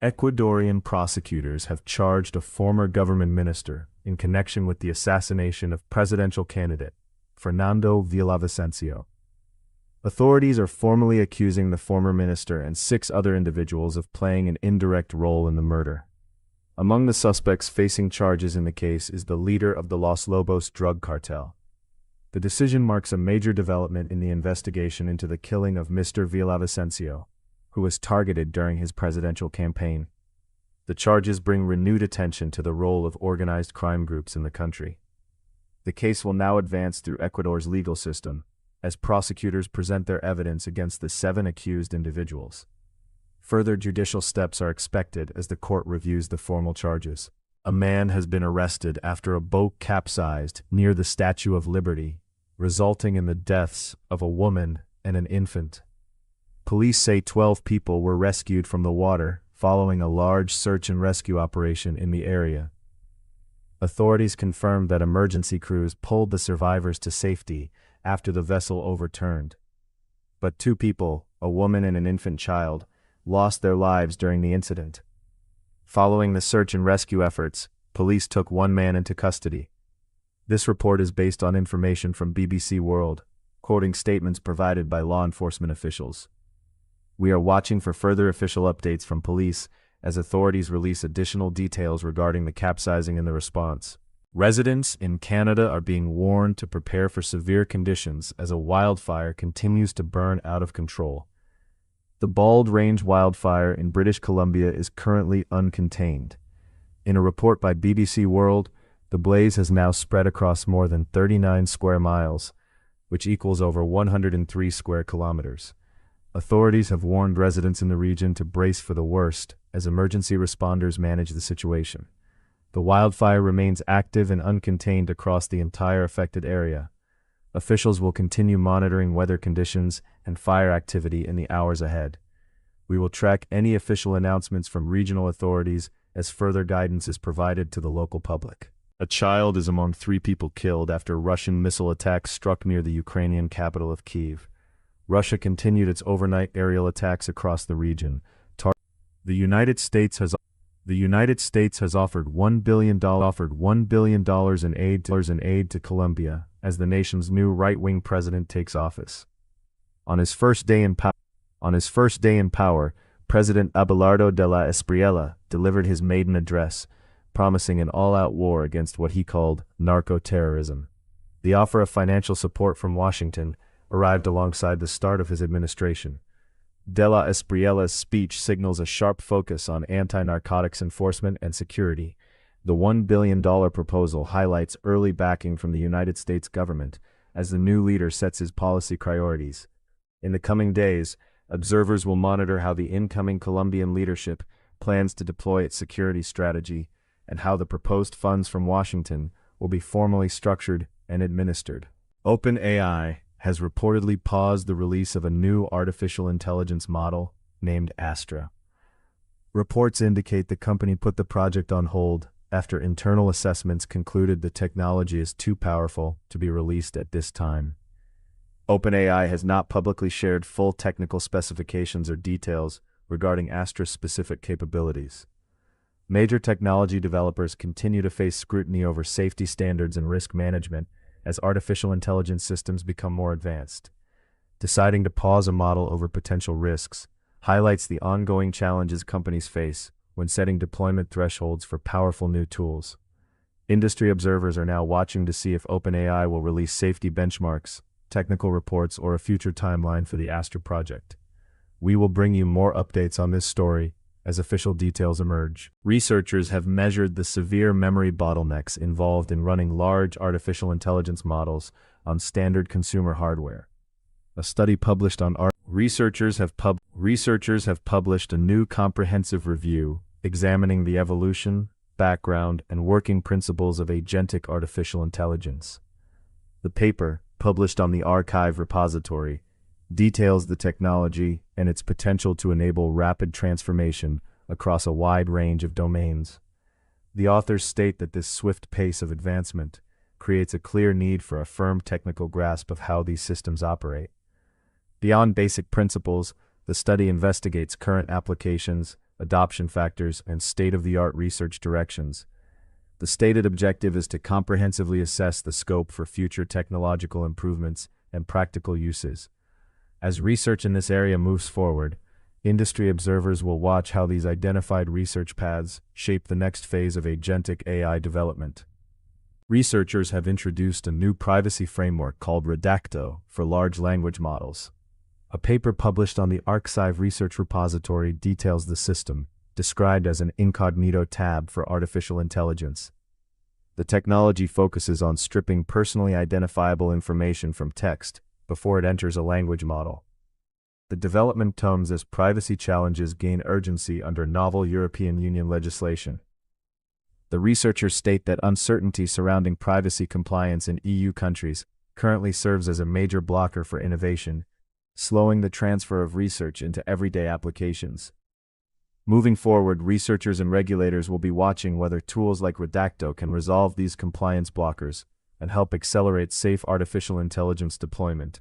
Ecuadorian prosecutors have charged a former government minister in connection with the assassination of presidential candidate Fernando Villavicencio. Authorities are formally accusing the former minister and 6 other individuals of playing an indirect role in the murder. Among the suspects facing charges in the case is the leader of the Los Lobos drug cartel. The decision marks a major development in the investigation into the killing of Mr. Villavicencio, who was targeted during his presidential campaign. The charges bring renewed attention to the role of organized crime groups in the country. The case will now advance through Ecuador's legal system, as prosecutors present their evidence against the 7 accused individuals. Further judicial steps are expected as the court reviews the formal charges. A man has been arrested after a boat capsized near the Statue of Liberty, resulting in the deaths of a woman and an infant. Police say 12 people were rescued from the water following a large search and rescue operation in the area. Authorities confirmed that emergency crews pulled the survivors to safety after the vessel overturned. But 2 people, a woman and an infant child, lost their lives during the incident. Following the search and rescue efforts, police took 1 man into custody. This report is based on information from BBC World, quoting statements provided by law enforcement officials. We are watching for further official updates from police as authorities release additional details regarding the capsizing and the response. Residents in Canada are being warned to prepare for severe conditions as a wildfire continues to burn out of control. The Bald Range wildfire in British Columbia is currently uncontained. In a report by BBC World, the blaze has now spread across more than 39 square miles, which equals over 103 square kilometers. Authorities have warned residents in the region to brace for the worst as emergency responders manage the situation. The wildfire remains active and uncontained across the entire affected area. Officials will continue monitoring weather conditions and fire activity in the hours ahead. We will track any official announcements from regional authorities as further guidance is provided to the local public. A child is among 3 people killed after Russian missile attacks struck near the Ukrainian capital of Kyiv. Russia continued its overnight aerial attacks across the region. The United States has offered $1 billion in aid to Colombia as the nation's new right-wing president takes office. On his first day in power, President Abelardo de la Espriella delivered his maiden address, promising an all-out war against what he called narco-terrorism. The offer of financial support from Washington arrived alongside the start of his administration. De la Espriella's speech signals a sharp focus on anti-narcotics enforcement and security. The $1 billion proposal highlights early backing from the United States government as the new leader sets his policy priorities. In the coming days, observers will monitor how the incoming Colombian leadership plans to deploy its security strategy and how the proposed funds from Washington will be formally structured and administered. OpenAI has reportedly paused the release of a new artificial intelligence model named Astra. Reports indicate the company put the project on hold after internal assessments concluded the technology is too powerful to be released at this time. OpenAI has not publicly shared full technical specifications or details regarding Astra's specific capabilities. Major technology developers continue to face scrutiny over safety standards and risk management as artificial intelligence systems become more advanced. Deciding to pause a model over potential risks highlights the ongoing challenges companies face when setting deployment thresholds for powerful new tools. Industry observers are now watching to see if OpenAI will release safety benchmarks, technical reports, or a future timeline for the Astra project. We will bring you more updates on this story as official details emerge. Researchers have measured the severe memory bottlenecks involved in running large artificial intelligence models on standard consumer hardware. A study published on researchers have published a new comprehensive review examining the evolution, background, and working principles of agentic artificial intelligence. The paper, published on the arXiv repository, details the technology and its potential to enable rapid transformation across a wide range of domains. The authors state that this swift pace of advancement creates a clear need for a firm technical grasp of how these systems operate. Beyond basic principles, the study investigates current applications adoption factors, and state-of-the-art research directions. The stated objective is to comprehensively assess the scope for future technological improvements and practical uses. As research in this area moves forward, industry observers will watch how these identified research paths shape the next phase of agentic AI development. Researchers have introduced a new privacy framework called Redacto for large language models. A paper published on the Archive Research Repository details the system, described as an incognito tab for artificial intelligence. The technology focuses on stripping personally identifiable information from text before it enters a language model. The development comes as privacy challenges gain urgency under novel European Union legislation. The researchers state that uncertainty surrounding privacy compliance in EU countries currently serves as a major blocker for innovation, slowing the transfer of research into everyday applications. Moving forward, researchers and regulators will be watching whether tools like Redacto can resolve these compliance blockers and help accelerate safe artificial intelligence deployment.